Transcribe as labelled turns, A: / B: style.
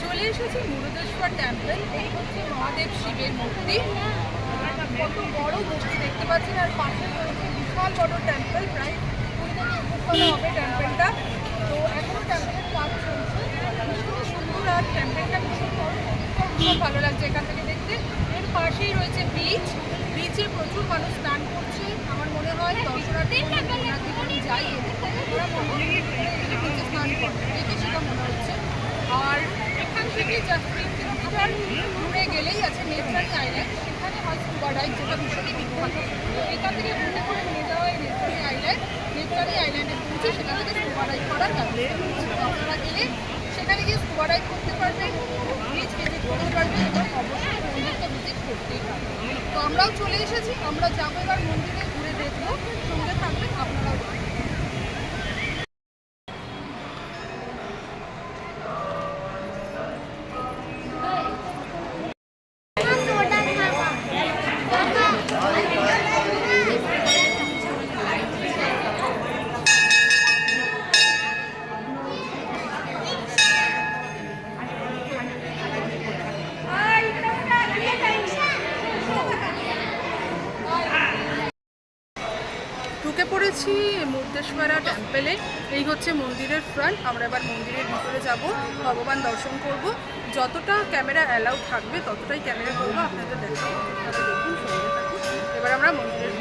A: চলে এসেছি মুরুদেশ্বর টেম্পল। এই হচ্ছে মহাদেব শিবের মূর্তি। কত বড় মূর্তি দেখতে পাচ্ছেন, আর পাশে রয়েছে বিশাল বড় টেম্পল, প্রায় 20 থেকে 21 হবে টেম্পলটা। তো এখনো টেম্পলের কাজ চলছে, ভীষণ সুন্দর, আর টেম্পলটা ভীষণ বড়, ভীষণ ভালো লাগছে এখান থেকে দেখতে। এর পাশেই রয়েছে বিচে প্রচুর মানুষ স্নান করছে। আমার মনে হয় দর্শনার্থী যাই ওরা বিচে স্নান করছে, দেখে সেটা মনে হচ্ছে। আর এখান থেকে জাস্ট 3 কিলোমিটার দূরে গেলেই আছে নেত্রানি আইল্যান্ড, সেখানে হয় স্কুবা ডাইভ, যেটা ভীষণই বিখ্যাত। তো এখান থেকে ঘুরে করে নিয়ে যাওয়া হয় নেত্রানি আইল্যান্ডে পৌঁছে সেখান থেকে স্কুবা ডাইভ করার ব্যবস্থা করছে। তো আপনারা গেলে সেখানে গিয়ে স্কুবা ডাইভ করতে পারবেন, বিচ ভিজিট করতে পারবেন, এবং অবশ্যই মন্দিরটা ভিজিট করতেই পারবেন। তো আমরাও চলে এসেছি, আমরা যাবো এবার মন্দিরে, ঘুরে দেখবো, সঙ্গে থাকবেন আপনারাও। ঢুকে পড়েছি মুরুদেশ্বরা টেম্পলে। এই হচ্ছে মন্দিরের ফ্রন্ট। আমরা এবার মন্দিরের ভিতরে যাব, ভগবান দর্শন করব। যতটা ক্যামেরা অ্যালাউ থাকবে ততটাই ক্যামেরা করবো, আপনাদের দেখাবো। দেখুন, সঙ্গে থাকুন। এবার আমরা মন্দিরের